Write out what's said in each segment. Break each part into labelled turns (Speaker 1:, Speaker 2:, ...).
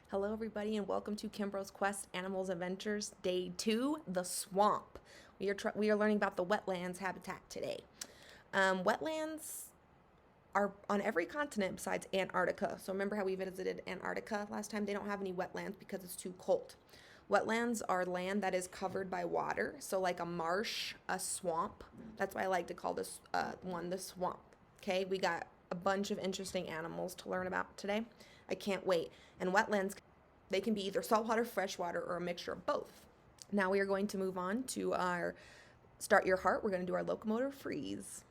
Speaker 1: Hello, everybody, and welcome to Kimbrough's Quest Animals Adventures Day 2, The Swamp. We are learning about the wetlands habitat today. Wetlands are on every continent besides Antarctica. So remember how we visited Antarctica last time? They don't have any wetlands because it's too cold. Wetlands are land that is covered by water, so like a marsh, a swamp. That's why I like to call this one the swamp. Okay, we got a bunch of interesting animals to learn about today. I can't wait. And wetlands, they can be either saltwater, freshwater, or a mixture of both. Now we are going to move on to our Start Your Heart. We're going to do our locomotor freeze.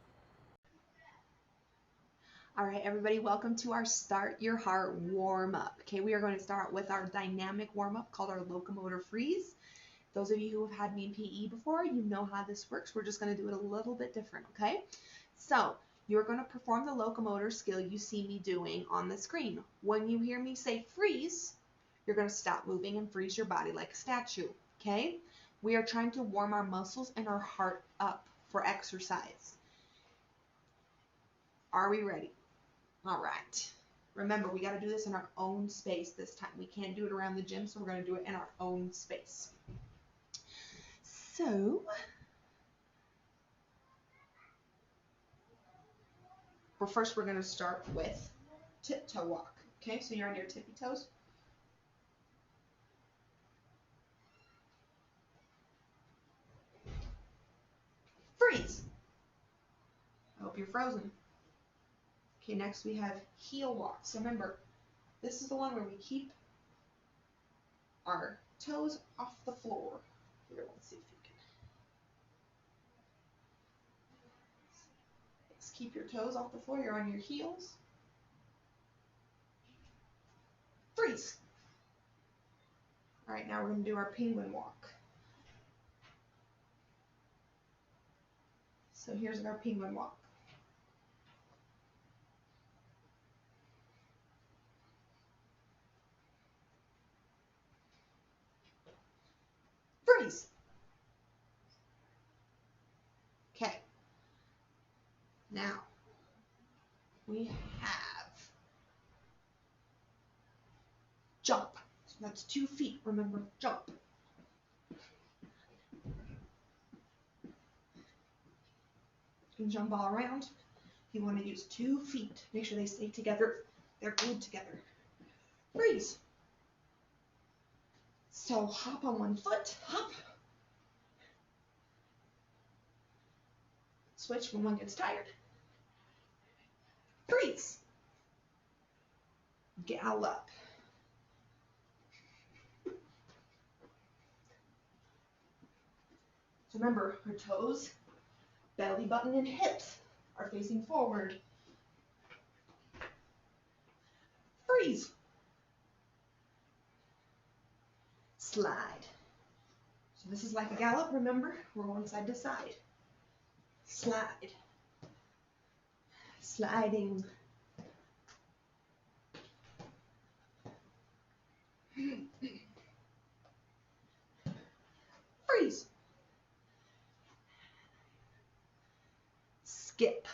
Speaker 1: All right, everybody, welcome to our Start Your Heart warm-up. Okay, we are going to start with our dynamic warm-up called our locomotor freeze. Those of you who have had me in PE before, you know how this works. We're just going to do it a little bit different, okay? So you're going to perform the locomotor skill you see me doing on the screen. When you hear me say freeze, you're going to stop moving and freeze your body like a statue, okay? We are trying to warm our muscles and our heart up for exercise. Are we ready? All right. Remember, we got to do this in our own space this time. We can't do it around the gym, so we're going to do it in our own space. So, first we're going to start with tiptoe walk. Okay, so you're on your tippy toes. Freeze. I hope you're frozen. Okay, next we have heel walk. So remember, this is the one where we keep our toes off the floor. Here, let's see if you can. Let's keep your toes off the floor. You're on your heels. Freeze. All right, now we're going to do our penguin walk. So here's our penguin walk. Freeze. Okay. Now we have jump. So that's 2 feet. Remember, jump. You can jump all around. You want to use 2 feet. Make sure they stay together. They're glued together. Freeze. So hop on 1 foot. Hop. Switch when one gets tired. Freeze. Gallop. So remember, her toes, belly button, and hips are facing forward. Freeze. Slide. So this is like a gallop, remember? We're going side to side. Slide. Sliding. Freeze. Skip.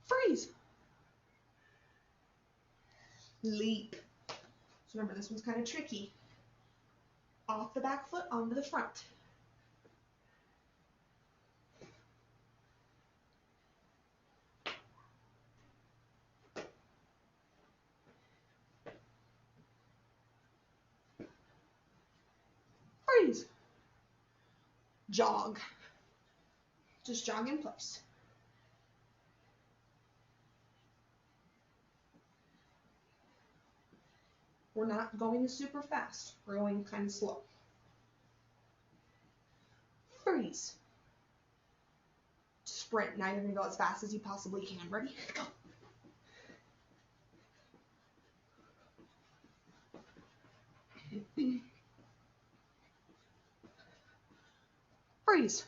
Speaker 1: Freeze. Leap. So remember, this one's kind of tricky. Off the back foot, onto the front. Freeze. Jog. Just jog in place. We're not going super fast. We're going kind of slow. Freeze. Sprint. Now you're going to go as fast as you possibly can. Ready? Go. Freeze.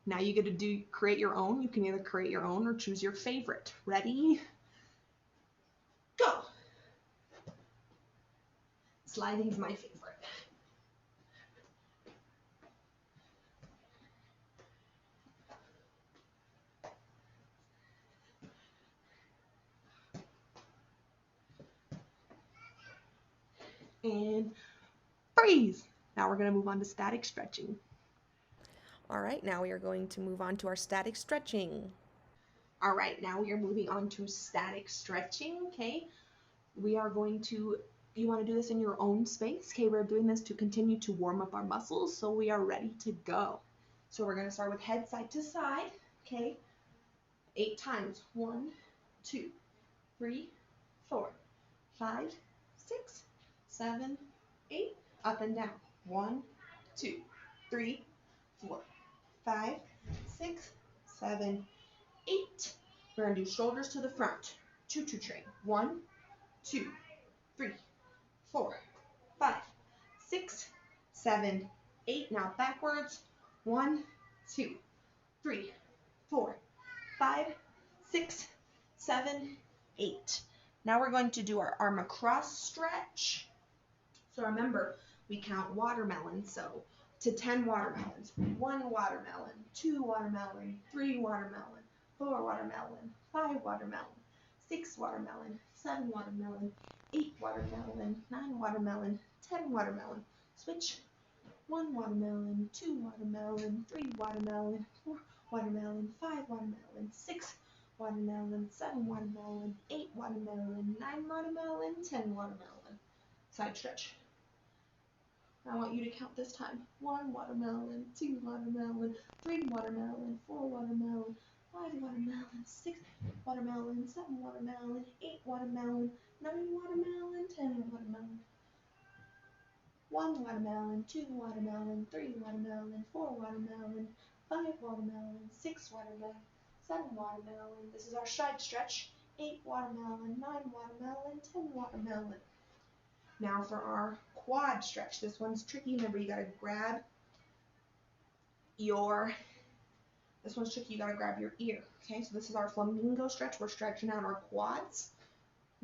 Speaker 1: Now you get to create your own. You can either create your own or choose your favorite. Ready? Go. Sliding is my favorite.
Speaker 2: and freeze. Now we're going to move on to static stretching.
Speaker 1: All right, now we are going to move on to our static stretching.
Speaker 2: All right, now we are moving on to static stretching, okay? We are going to, you want to do this in your own space, okay? We're doing this to continue to warm up our muscles, so we are ready to go. So we're going to start with head side to side, okay? 8 times. 1, 2, 3, 4, 5, 6, 7, 8. Up and down. 1, 2, 3, 4, 5, 6, 7, 8. We're going to do shoulders to the front. Choo-choo train. 1, 2, 3, 4, 5, 6, 7, 8. Now backwards. 1, 2, 3, 4, 5, 6, 7, 8. Now we're going to do our arm across stretch. So remember, we count watermelons. So to 10 watermelons. 1 watermelon, 2 watermelon, 3 watermelon, 4 watermelon, 5 watermelon, 6 watermelon, 7 watermelon, 8 watermelon, 9 watermelon, 10 watermelon. Switch. 1 watermelon, 2 watermelon, 3 watermelon, 4 watermelon, 5 watermelon, 6 watermelon, 7 watermelon, 8 watermelon, 9 watermelon, 10 watermelon. Side stretch. I want you to count this time. 1 watermelon, 2 watermelon, 3 watermelon, 4 watermelon, 5 watermelon, 6 watermelon, 7 watermelon, 8 watermelon, 9 watermelon, 10 watermelon. 1 watermelon, 2 watermelon, 3 watermelon, 4 watermelon, 5 watermelon, 6 watermelon, 7 watermelon. This is our side stretch. 8 watermelon, 9 watermelon, 10 watermelon. Now for our quad stretch. This one's tricky. Remember, you gotta grab your, this one's tricky, you gotta grab your ear. Okay, so this is our flamingo stretch. We're stretching out our quads.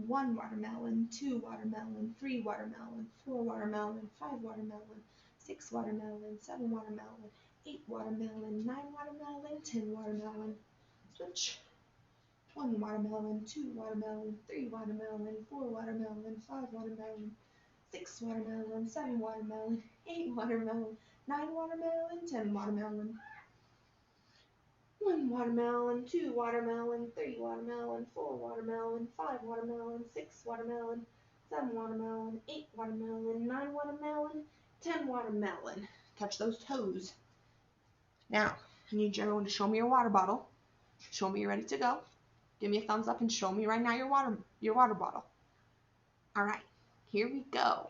Speaker 2: 1 watermelon, 2 watermelon, 3 watermelon, 4 watermelon, 5 watermelon, 6 watermelon, 7 watermelon, 8 watermelon, 9 watermelon, 10 watermelon. Switch. 1 watermelon, 2 watermelon, 3 watermelon, 4 watermelon, 5 watermelon, 6 watermelon, 7 watermelon, 8 watermelon, 9 watermelon, 10 watermelon. 1 watermelon, 2 watermelon, 3 watermelon, 4 watermelon, 5 watermelon, 6 watermelon, 7 watermelon, 8 watermelon, 9 watermelon, 10 watermelon. Touch those toes. Now, I need everyone to show me your water bottle. Show me you're ready to go. Give me a thumbs up and show me right now your water bottle. All right, here we go.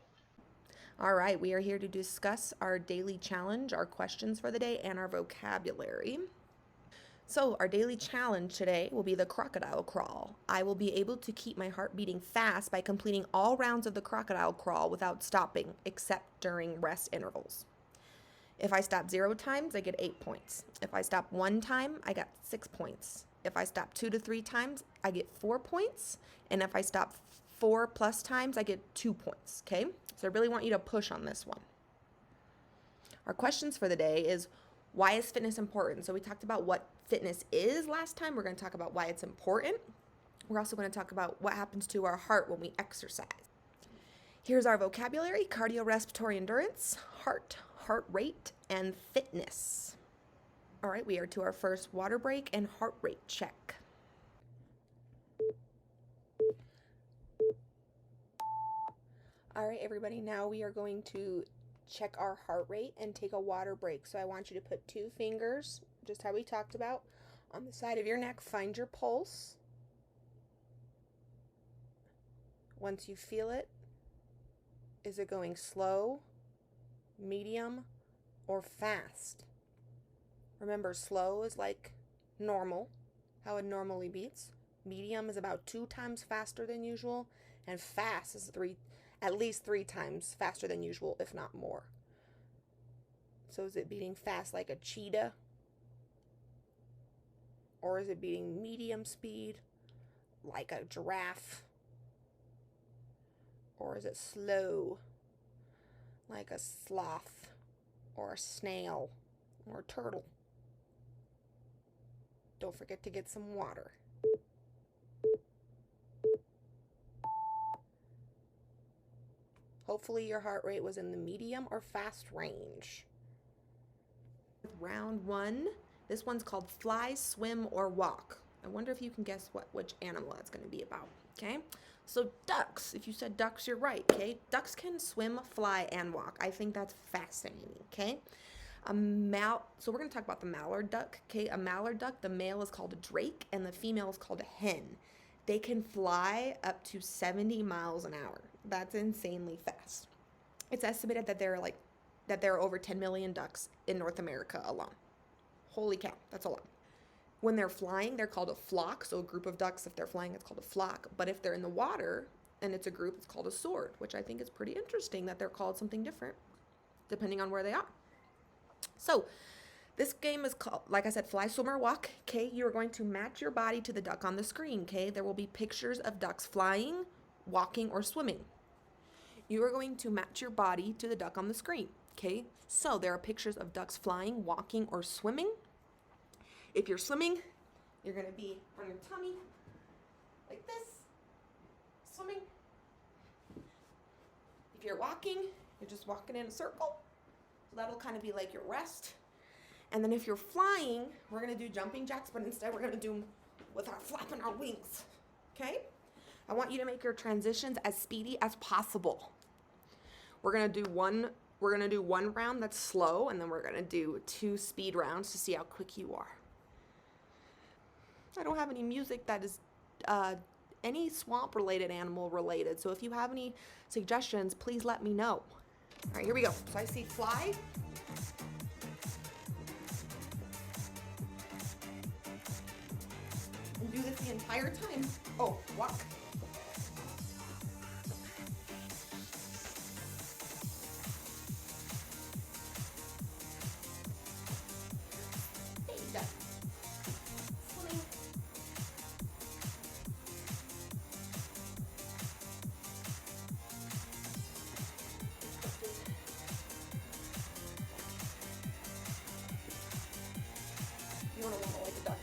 Speaker 1: All right, we are here to discuss our daily challenge, our questions for the day, and our vocabulary. So, our daily challenge today will be the crocodile crawl. I will be able to keep my heart beating fast by completing all rounds of the crocodile crawl without stopping, except during rest intervals. If I stop 0 times, I get 8 points. If I stop 1 time, I got 6 points. If I stop 2 to 3 times, I get 4 points. And if I stop 4 plus times, I get 2 points. Okay? So I really want you to push on this one. Our questions for the day is, why is fitness important? So we talked about what fitness is last time. We're going to talk about why it's important. We're also going to talk about what happens to our heart when we exercise. Here's our vocabulary: cardiorespiratory endurance, heart rate, and fitness. All right, we are to our first water break and heart rate check. All right, everybody, now we are going to check our heart rate and take a water break. So I want you to put 2 fingers, just how we talked about, on the side of your neck. Find your pulse. Once you feel it, is it going slow, medium, or fast? Remember, slow is like normal, how it normally beats. Medium is about 2 times faster than usual, and fast is at least 3 times faster than usual, if not more. So is it beating fast like a cheetah? Or is it beating medium speed like a giraffe? Or is it slow like a sloth or a snail or a turtle? Don't forget to get some water. Hopefully your heart rate was in the medium or fast range. Round 1. This one's called fly, swim, or walk. I wonder if you can guess which animal that's going to be about. Okay, so ducks. If you said ducks, you're right. Okay, ducks can swim, fly, and walk. I think that's fascinating. Okay, so we're going to talk about the mallard duck. Okay, a mallard duck, the male is called a drake and the female is called a hen. They can fly up to 70 miles an hour. That's insanely fast. It's estimated that there are over 10 million ducks in North America alone. Holy cow, that's a lot. When they're flying, they're called a flock. So a group of ducks, if they're flying, it's called a flock. But if they're in the water and it's a group, it's called a sword, which I think is pretty interesting that they're called something different depending on where they are. So this game is called, like I said, fly, swim, or walk. Okay, you are going to match your body to the duck on the screen. Okay, there will be pictures of ducks flying, walking, or swimming. You are going to match your body to the duck on the screen. Okay, so there are pictures of ducks flying, walking, or swimming. If you're swimming, you're going to be on your tummy like this, swimming. If you're walking, you're just walking in a circle. So that'll kind of be like your rest. And then if you're flying, we're going to do jumping jacks, but instead we're going to do them with our flapping our wings. Okay? I want you to make your transitions as speedy as possible. We're going to do one round that's slow, and then we're going to do 2 speed rounds to see how quick you are. I don't have any music that is any swamp related, animal related. So if you have any suggestions, please let me know. All right, here we go. So I see fly. And do this the entire time. Oh, walk. There you go. Swimming. You want to walk like a duck.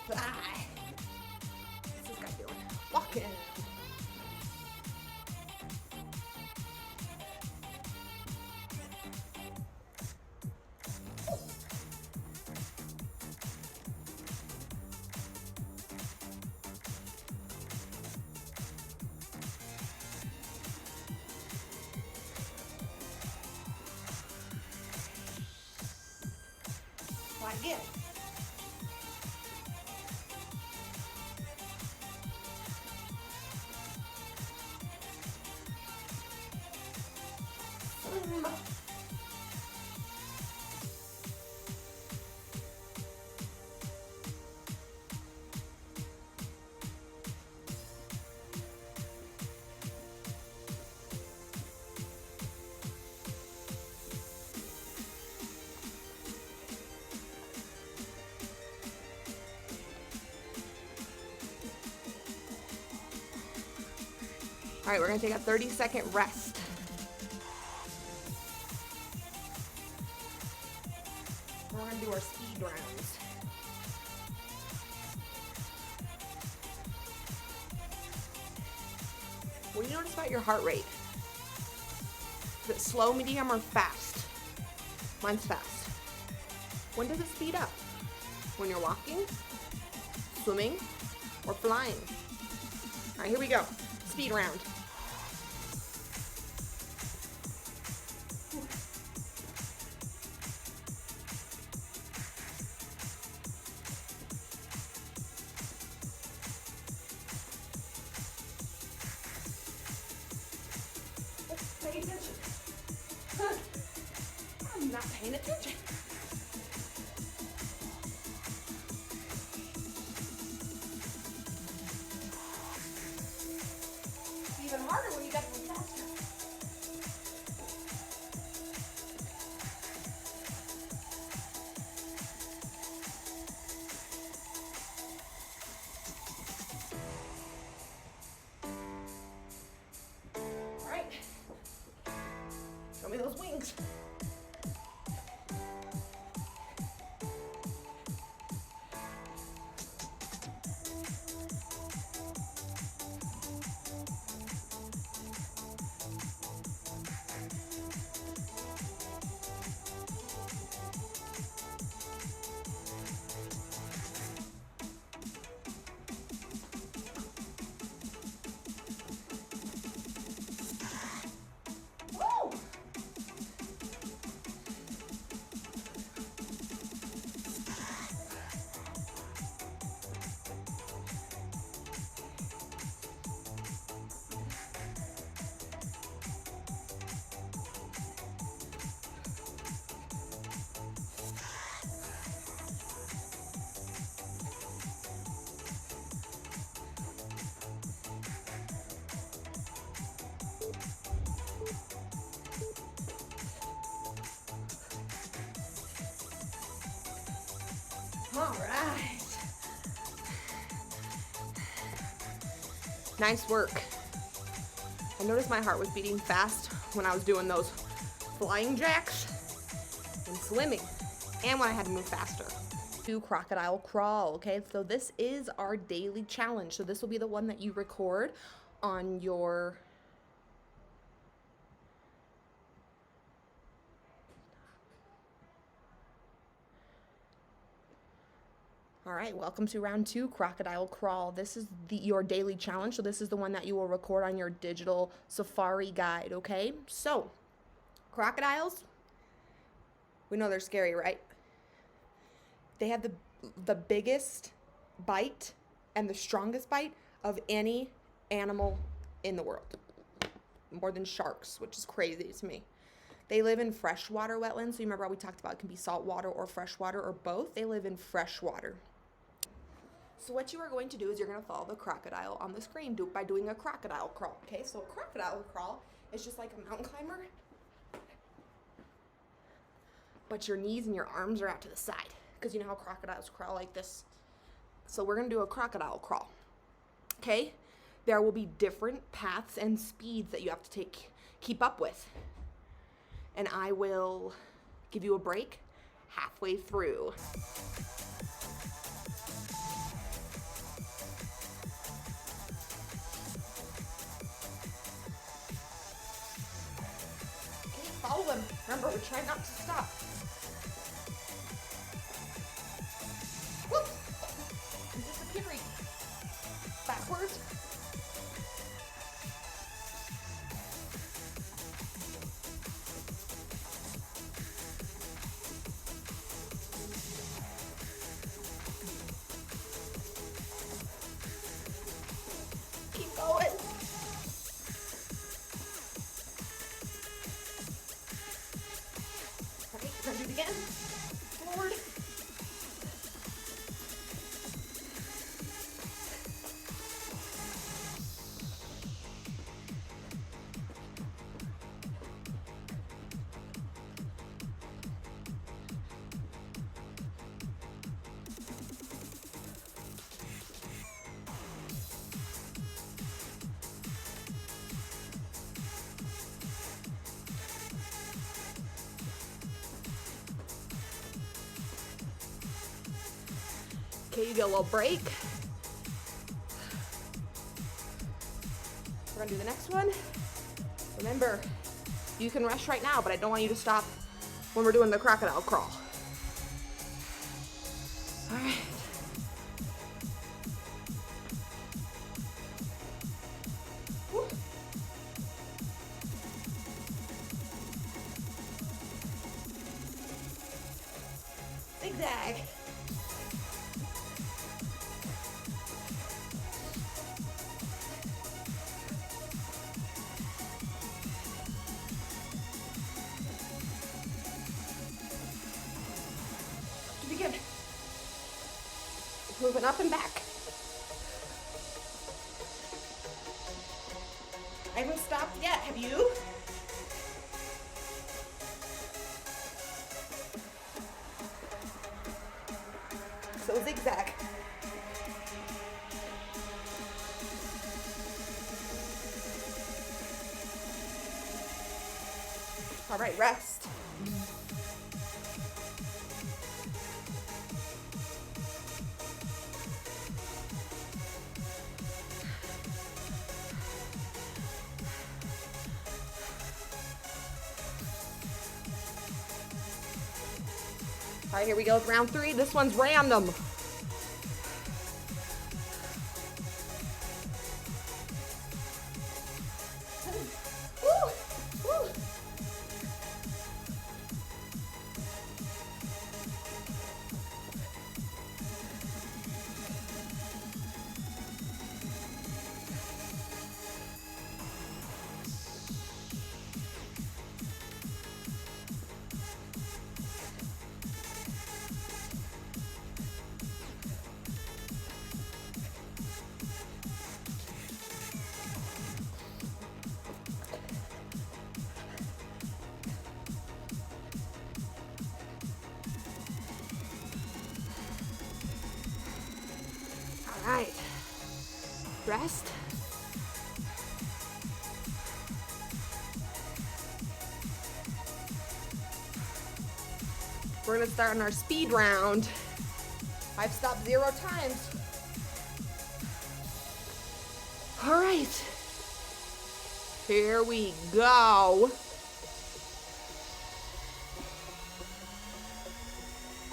Speaker 1: Fly. What's this guy doing? Walking. Fly again. All right, we're gonna take a 30-second rest. We're gonna do our speed rounds. What do you notice about your heart rate? Is it slow, medium, or fast? Mine's fast. When does it speed up? When you're walking, swimming, or flying? All right, here we go. Speed round. Pay attention. I'm not paying attention. It's even harder when you got to move faster. All right. Nice work. I noticed my heart was beating fast when I was doing those flying jacks and swimming, and when I had to move faster. Do crocodile crawl, okay? So this is our daily challenge. So this will be the one that you record on your All right, welcome to round 2, crocodile crawl. This is your daily challenge, so this is the one that you will record on your digital safari guide, okay? So, crocodiles, we know they're scary, right? They have the biggest bite and the strongest bite of any animal in the world, more than sharks, which is crazy to me. They live in freshwater wetlands, so you remember how we talked about it can be saltwater or freshwater or both. They live in freshwater. So what you are going to do is you're going to follow the crocodile on the screen by doing a crocodile crawl, okay? So a crocodile crawl is just like a mountain climber, but your knees and your arms are out to the side, because you know how crocodiles crawl like this. So we're going to do a crocodile crawl, okay? There will be different paths and speeds that you have to keep up with, and I will give you a break halfway through. Follow them. Remember, we're trying not to stop. Whoop! I'm disappearing. Backwards. Keep going. We're gonna do it again. Forward. Okay, you get a little break. We're gonna do the next one. Remember, you can rest right now, but I don't want you to stop when we're doing the crocodile crawl. All right. Woo. Zigzag. Begin. Moving up and back. I haven't stopped yet, have you? So zigzag. All right, rest. All right, here we go with round 3. This one's random. Woo! Woo! All right, rest. We're gonna start on our speed round. I've stopped 0 times. All right, here we go.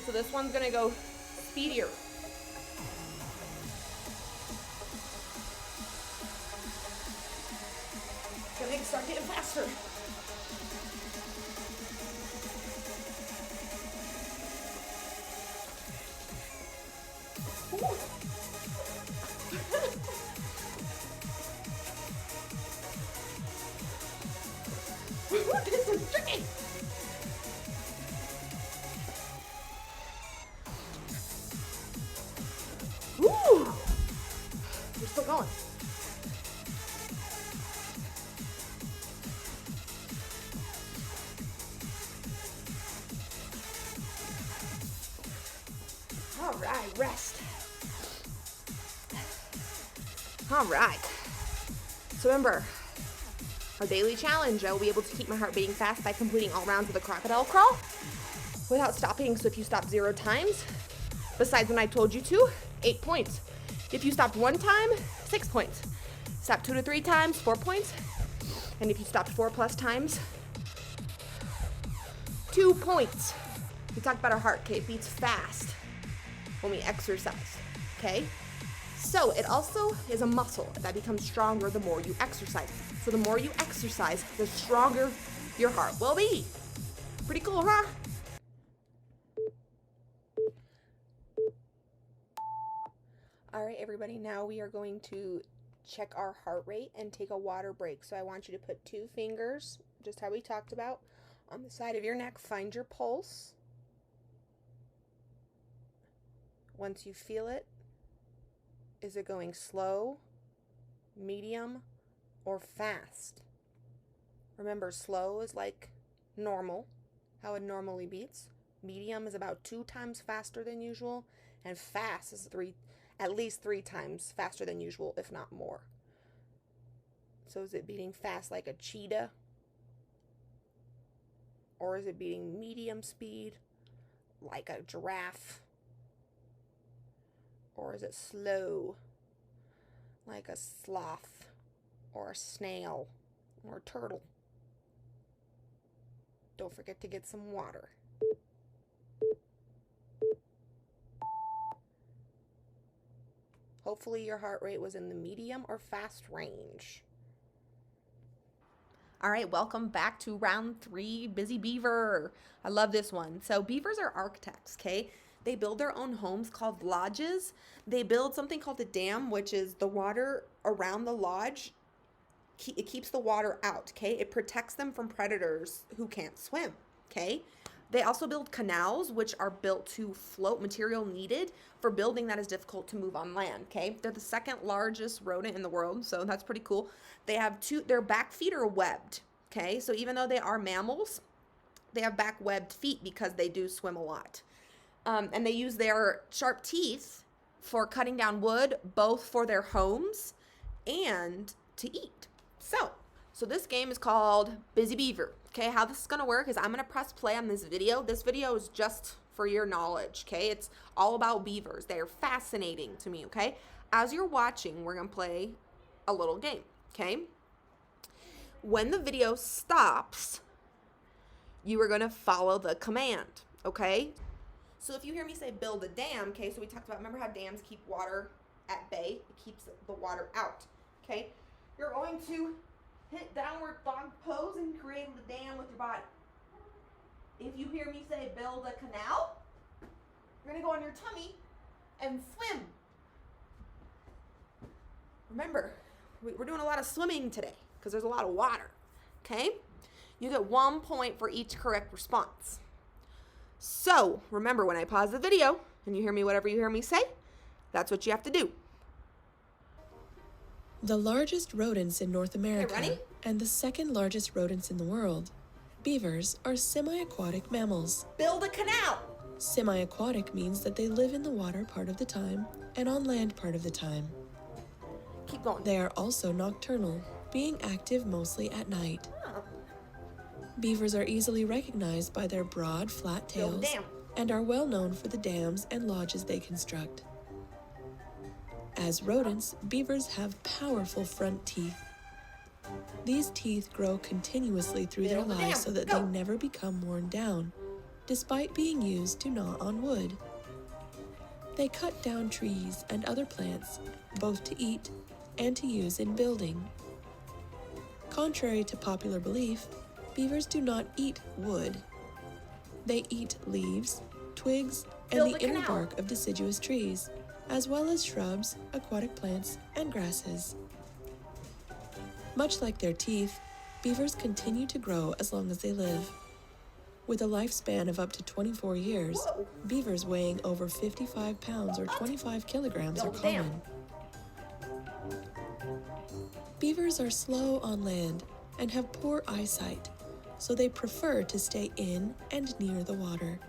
Speaker 1: So this one's gonna go speedier. Gonna start getting faster. This is tricky. Woo! We're still going. All right, rest. All right. So remember, our daily challenge, I will be able to keep my heart beating fast by completing all rounds of the crocodile crawl without stopping. So if you stop 0 times, besides when I told you to, 8 points. If you stopped 1 time, 6 points. Stop 2 to 3 times, 4 points. And if you stopped 4+ times, 2 points. We talked about our heart, okay? It beats fast when we exercise, okay? So it also is a muscle that becomes stronger the more you exercise. So the more you exercise, the stronger your heart will be. Pretty cool, huh? All right, everybody, now we are going to check our heart rate and take a water break. So I want you to put 2 fingers, just how we talked about, on the side of your neck. Find your pulse. Once you feel it, is it going slow, medium, or fast? Remember, slow is like normal, how it normally beats. Medium is about 2 times faster than usual, and fast is at least 3 times faster than usual, if not more. So is it beating fast like a cheetah? Or is it beating medium speed like a giraffe? Or is it slow like a sloth or a snail or a turtle? Don't forget to get some water. Hopefully your heart rate was in the medium or fast range. All right, welcome back to round 3, Busy Beaver. I love this one. So beavers are architects, okay? They build their own homes called lodges. They build something called a dam, which is the water around the lodge. It keeps the water out, okay? It protects them from predators who can't swim, okay? They also build canals, which are built to float material needed for building that is difficult to move on land, okay? They're the 2nd largest rodent in the world, so that's pretty cool. They have their back feet are webbed, okay? So even though they are mammals, they have back webbed feet because they do swim a lot. And they use their sharp teeth for cutting down wood, both for their homes and to eat. So this game is called Busy Beaver, Okay, how this is going to work is I'm going to press play on this video. This video is just for your knowledge, okay? It's all about beavers. They are fascinating to me, okay? As you're watching, we're going to play a little game, okay? When the video stops, you are going to follow the command, okay? So if you hear me say build a dam, okay, so we talked about, remember how dams keep water at bay? It keeps the water out, okay? You're going to hit downward dog pose and create the dam with your body. If you hear me say build a canal, you're going to go on your tummy and swim. Remember, we're doing a lot of swimming today because there's a lot of water, okay? You get 1 point for each correct response. So, remember, when I pause the video and you hear me, whatever you hear me say, that's what you have to do.
Speaker 3: The largest rodents in North America
Speaker 1: ready?
Speaker 3: and the second largest rodents in the world, beavers are semi-aquatic mammals.
Speaker 1: Build a canal.
Speaker 3: Semi-aquatic means that they live in the water part of the time and on land part of the time.
Speaker 1: Keep going.
Speaker 3: They are also nocturnal, being active mostly at night.
Speaker 1: Oh,
Speaker 3: Beavers are easily recognized by their broad, flat
Speaker 1: Build a
Speaker 3: tails
Speaker 1: dam.
Speaker 3: and are well known for the dams and lodges they construct. As rodents, beavers have powerful front teeth. These teeth grow continuously through their
Speaker 1: Build a
Speaker 3: lives
Speaker 1: dam.
Speaker 3: so that
Speaker 1: Go.
Speaker 3: they never become worn down, despite being used to gnaw on wood. They cut down trees and other plants, both to eat and to use in building. Contrary to popular belief, beavers do not eat wood. They eat leaves, twigs, and
Speaker 1: Build
Speaker 3: the
Speaker 1: a
Speaker 3: inner
Speaker 1: canal.
Speaker 3: bark of deciduous trees, as well as shrubs, aquatic plants, and grasses. Much like their teeth, beavers continue to grow as long as they live. With a lifespan of up to 24 years,
Speaker 1: Whoa.
Speaker 3: beavers weighing over 55 pounds or 25 kilograms are
Speaker 1: Build a dam.
Speaker 3: common. Beavers are slow on land and have poor eyesight, so they prefer to stay in and near the water.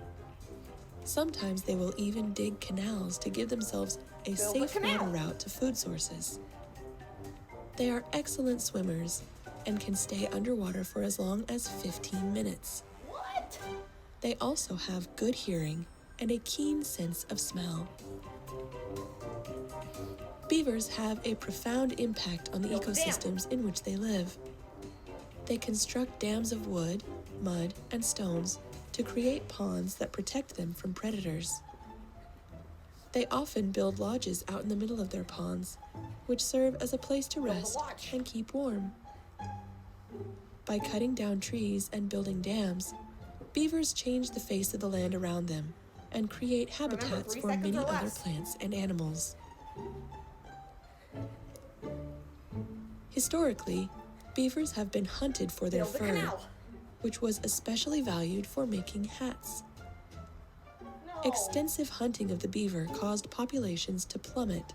Speaker 3: Sometimes they will even dig canals to give themselves a
Speaker 1: Build a
Speaker 3: safe
Speaker 1: canal.
Speaker 3: water route to food sources. They are excellent swimmers and can stay underwater for as long as 15 minutes.
Speaker 1: What?
Speaker 3: They also have good hearing and a keen sense of smell. Beavers have a profound impact on the
Speaker 1: Build a dam.
Speaker 3: ecosystems in which they live. They construct dams of wood, mud, and stones to create ponds that protect them from predators. They often build lodges out in the middle of their ponds, which serve as a place to
Speaker 1: a
Speaker 3: rest
Speaker 1: lodge.
Speaker 3: and keep warm. By cutting down trees and building dams, beavers change the face of the land around them and create habitats
Speaker 1: 3
Speaker 3: for
Speaker 1: seconds
Speaker 3: many
Speaker 1: or
Speaker 3: other
Speaker 1: less.
Speaker 3: plants and animals. Historically, beavers have been hunted for their
Speaker 1: Build a
Speaker 3: fur,
Speaker 1: canal.
Speaker 3: which was especially valued for making hats.
Speaker 1: No.
Speaker 3: Extensive hunting of the beaver caused populations to plummet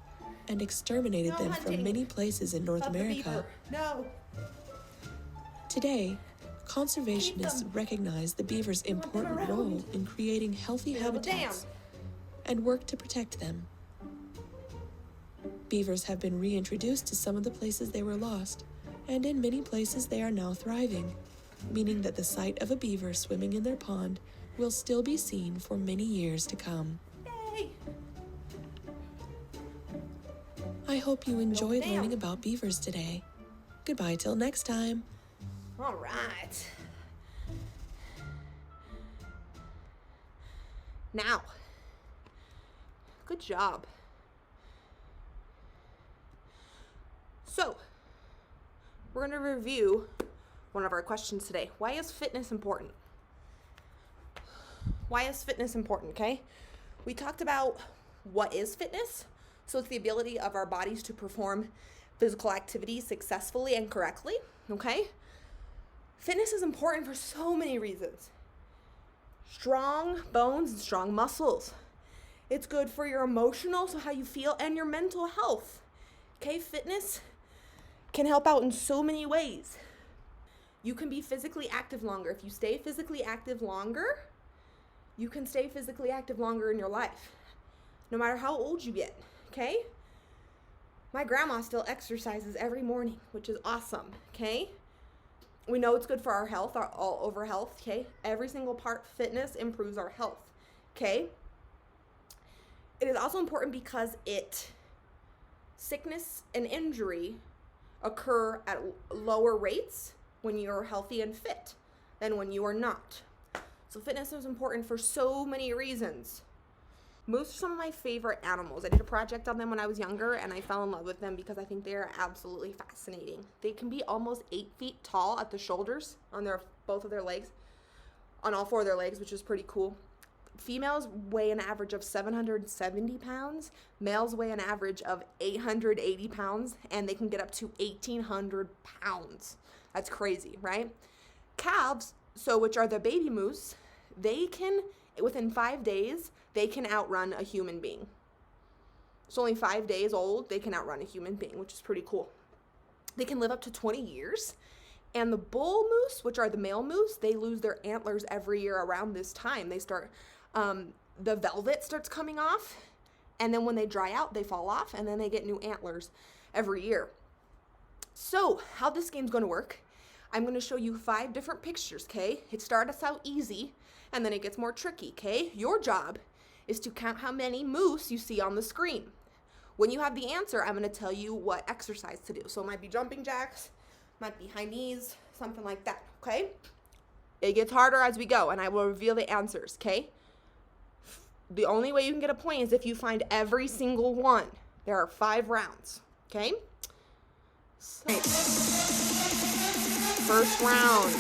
Speaker 3: and exterminated
Speaker 1: No
Speaker 3: them from
Speaker 1: hunting
Speaker 3: many places in North
Speaker 1: Of the
Speaker 3: America.
Speaker 1: beaver. No.
Speaker 3: Today, conservationists
Speaker 1: them.
Speaker 3: recognize the beaver's
Speaker 1: want them
Speaker 3: important
Speaker 1: around.
Speaker 3: role in creating healthy
Speaker 1: Build a dam.
Speaker 3: habitats and work to protect them. Beavers have been reintroduced to some of the places they were lost, and in many places they are now thriving, meaning that the sight of a beaver swimming in their pond will still be seen for many years to come.
Speaker 1: Yay.
Speaker 3: I hope you enjoyed
Speaker 1: dam.
Speaker 3: learning about beavers today. Goodbye till next time.
Speaker 1: All right. Now, good job. So, we're going to review one of our questions today. Why is fitness important? Why is fitness important, okay? We talked about what is fitness. So it's the ability of our bodies to perform physical activities successfully and correctly, okay? Fitness is important for so many reasons. Strong bones and strong muscles. It's good for your emotional, so how you feel, and your mental health. Okay, fitness can help out in so many ways. You can be physically active longer. If you stay physically active longer, you can stay physically active longer in your life, no matter how old you get, okay? My grandma still exercises every morning, which is awesome, okay? we know it's good for our health, our all over health, okay? Every single part, fitness improves our health, okay? It is also important because sickness and injury occur at lower rates when you're healthy and fit than when you are not. So fitness is important for so many reasons. Moose are some of my favorite animals. I did a project on them when I was younger, and I fell in love with them because I think they are absolutely fascinating. They can be almost 8 feet tall at the shoulders on both of their legs, on all 4 of their legs, which is pretty cool. Females weigh an average of 770 pounds. Males weigh an average of 880 pounds, and they can get up to 1,800 pounds. That's crazy, right? Calves, which are the baby moose, they can, within 5 days, they can outrun a human being. It's only 5 days old, they can outrun a human being, which is pretty cool. They can live up to 20 years. And the bull moose, which are the male moose, they lose their antlers every year around this time. They start, the velvet starts coming off, and then when they dry out, they fall off, and then they get new antlers every year. So, how this game's gonna work, I'm gonna show you 5 different pictures, okay? It starts out easy, and then it gets more tricky, okay? Your job is to count how many moose you see on the screen. When you have the answer, I'm gonna tell you what exercise to do. So it might be jumping jacks, might be high knees, something like that, okay? It gets harder as we go, and I will reveal the answers, okay? The only way you can get a point is if you find every single one. There are 5 rounds, okay? So, first round.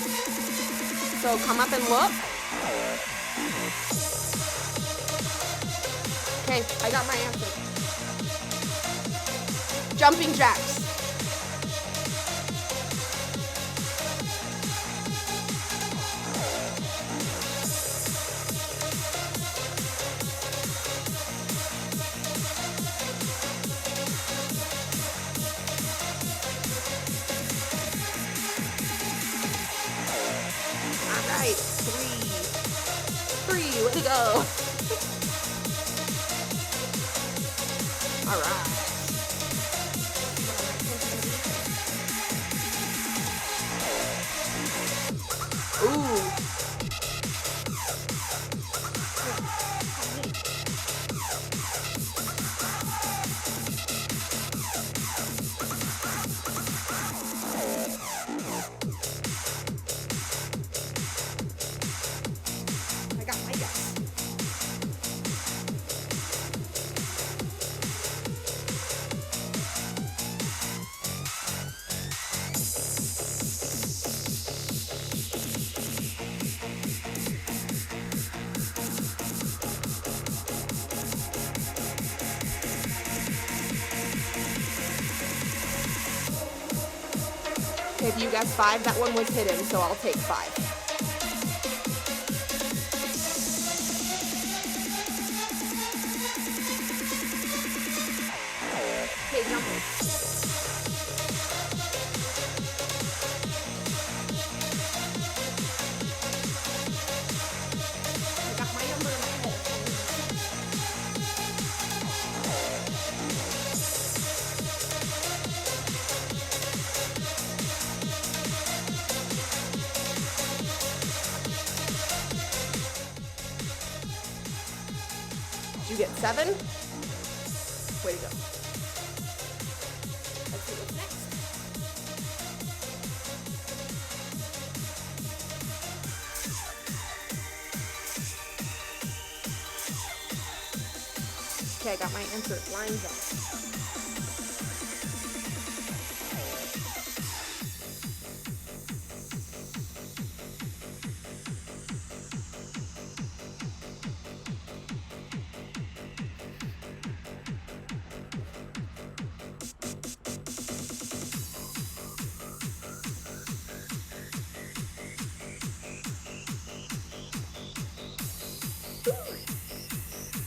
Speaker 1: So come up and look. Okay, I got my answer. Jumping jacks. All right, 3, way to go. All right. Ooh. I got my guess. Okay, if you guessed 5, that one was hidden, so I'll take 5. Okay, jumping. I got my number in my head. Did you get 7? Way to go. Let's see what's next. Okay, I got my answer. Line jump.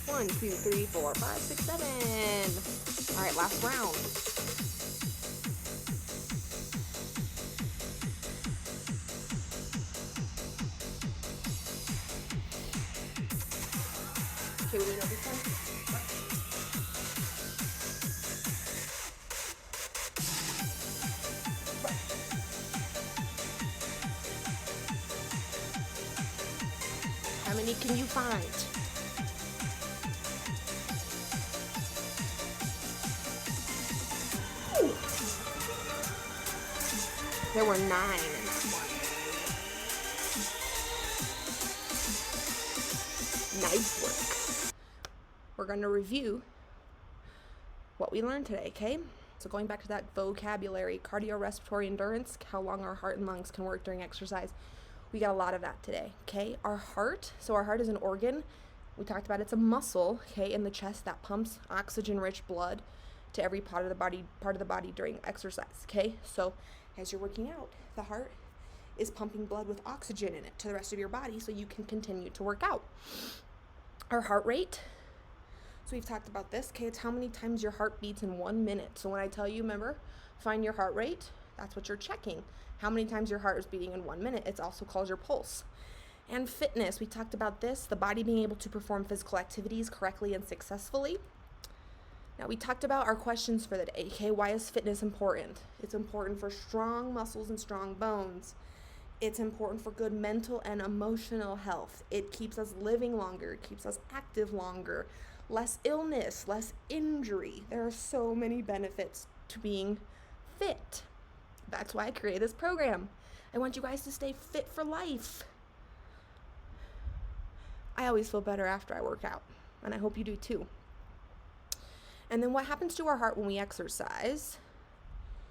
Speaker 1: One, 2, 3, 4, 5, 6, 7. All right, last round. Okay, we know this one. many can you find? Ooh. There were 9 in that one. Nice work. We're going to review what we learned today, okay? So going back to that vocabulary, cardiorespiratory endurance, how long our heart and lungs can work during exercise. We got a lot of that today, okay? Our heart is an organ. We talked about it's a muscle, okay, in the chest that pumps oxygen-rich blood to every part of the body during exercise, okay? So as you're working out, the heart is pumping blood with oxygen in it to the rest of your body so you can continue to work out. Our heart rate, so we've talked about this, okay? It's how many times your heart beats in 1 minute. So when I tell you, remember, find your heart rate, that's what you're checking. How many times your heart is beating in 1 minute. It's also called your pulse. And fitness, we talked about this, the body being able to perform physical activities correctly and successfully. Now we talked about our questions for the day, okay? Why is fitness important? It's important for strong muscles and strong bones. It's important for good mental and emotional health. It keeps us living longer. It keeps us active longer. Less illness, less injury. There are so many benefits to being fit. That's why I created this program. I want you guys to stay fit for life. I always feel better after I work out, and I hope you do too. And then what happens to our heart when we exercise?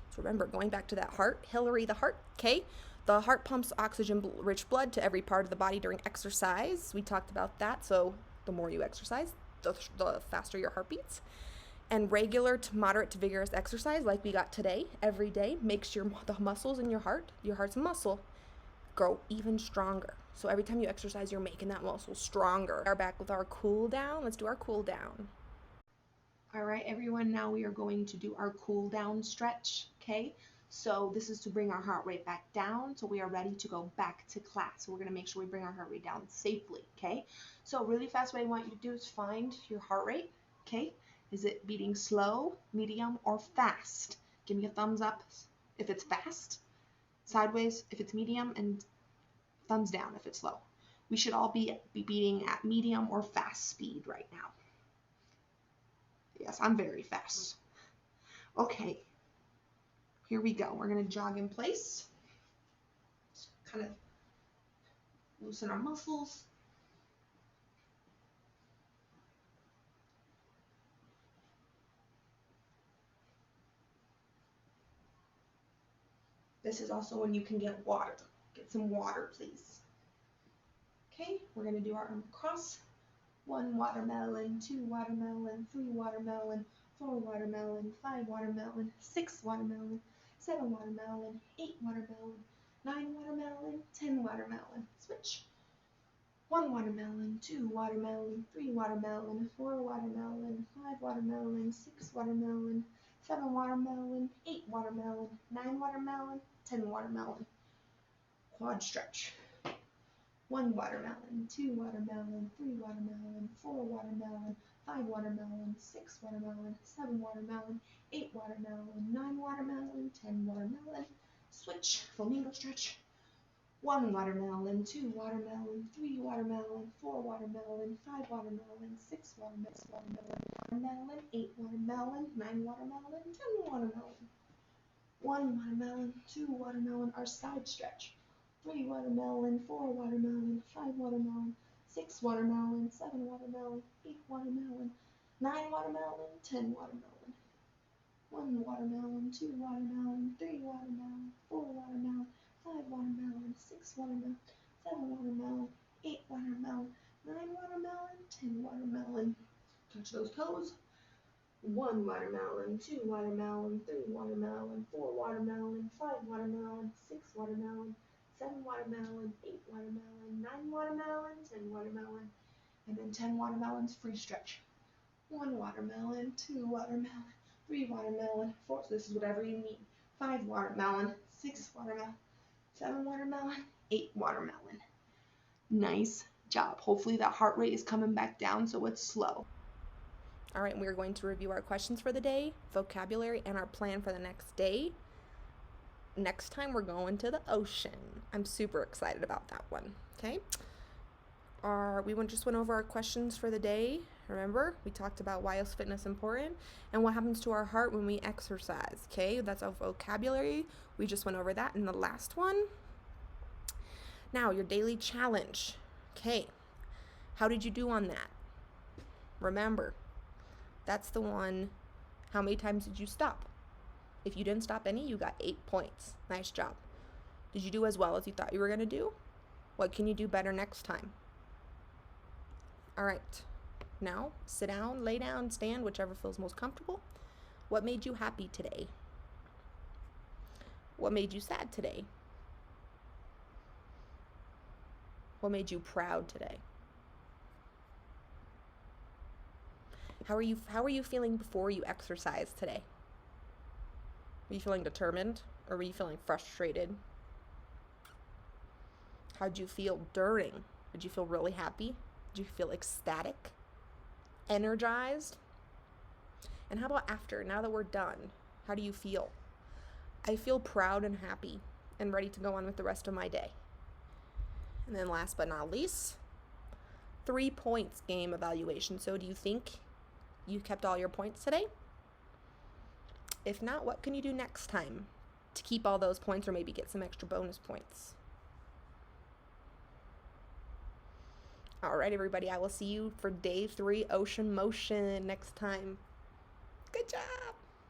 Speaker 1: So remember, going back to that heart, Hillary the heart, okay? The heart pumps oxygen-rich blood to every part of the body during exercise. We talked about that, so the more you exercise, the faster your heart beats. And regular to moderate to vigorous exercise, like we got today, every day, makes the muscles in your heart's muscle, grow even stronger. So every time you exercise, you're making that muscle stronger. We're back with our cool down. Let's do our cool down.
Speaker 2: All right, everyone, now we are going to do our cool down stretch, okay? So this is to bring our heart rate back down so we are ready to go back to class. So we're going to make sure we bring our heart rate down safely, okay? So really fast, what I want you to do is find your heart rate, okay? Is it beating slow, medium, or fast? Give me a thumbs up if it's fast, sideways if it's medium, and thumbs down if it's slow. We should all be beating at medium or fast speed right now. Yes, I'm very fast. Okay. Here we go. We're going to jog in place. Just kind of loosen our muscles. This is also when you can get water. Get some water, please. Okay, we're going to do our arm cross. 1 watermelon, 2 watermelon, 3 watermelon, 4 watermelon, 5 watermelon, 6 watermelon, 7 watermelon, 8 watermelon, 9 watermelon, 10 watermelon. Switch. 1 watermelon, 2 watermelon, 3 watermelon, 4 watermelon, 5 watermelon, 6 watermelon, 7 watermelon, 8 watermelon, 9 watermelon, 10 watermelon. Quad stretch. 1 watermelon, 2 watermelon, 3 watermelon, 4 watermelon, 5 watermelon, 6 watermelon, 7 watermelon, 8 watermelon, 9 watermelon, 10 watermelon. Switch. Flamingo stretch. 1 watermelon, 2 watermelon, 3 watermelon, 4 watermelon, 5 watermelon, 6 watermelon, 8 watermelon, 9 watermelon, 10 watermelon. 1 watermelon, 2 watermelon, our side stretch. 3 watermelon, 4 watermelon, 5 watermelon, 6 watermelon, 7 watermelon, 8 watermelon, 9 watermelon, 10 watermelon. 1 watermelon, 2 watermelon, 3 watermelon, 4 watermelon, 5 watermelon, 6 watermelon, 7 watermelon, 8 watermelon, 9 watermelon, 10 watermelon. Touch those toes. 1 watermelon, 2 watermelon, 3 watermelon, 4 watermelon, 5 watermelon, 6 watermelon, 7 watermelon, 8 watermelon, 9 watermelon, 10 watermelon, and then 10 watermelons free stretch. 1 watermelon, 2 watermelon, 3 watermelon, 4, so this is whatever you need. 5 watermelon, 6 watermelon, 7 watermelon, 8 watermelon. Nice job. Hopefully that heart rate is coming back down so it's slow.
Speaker 1: All right, we're going to review our questions for the day, vocabulary, and our plan for the next day. Next time we're going to the ocean. I'm super excited about that one, okay? just went over our questions for the day. Remember, we talked about why is fitness important and what happens to our heart when we exercise. Okay, that's our vocabulary. We just went over that in the last one. Now, your daily challenge. Okay, how did you do on that? Remember, that's the one. How many times did you stop? If you didn't stop any, you got 8 points. Nice job. Did you do as well as you thought you were going to do? What can you do better next time? All right. Now, sit down, lay down, stand, whichever feels most comfortable. What made you happy today? What made you sad today? What made you proud today? How are you feeling before you exercise today? Were you feeling determined or were you feeling frustrated? How'd you feel during? Did you feel really happy? Did you feel ecstatic? Energized? And how about after? Now that we're done, how do you feel? I feel proud and happy and ready to go on with the rest of my day. And then last but not least, 3 points game evaluation. So do you think you kept all your points today? If not, what can you do next time to keep all those points or maybe get some extra bonus points? All right, everybody, I will see you for day 3 ocean motion next time. Good job.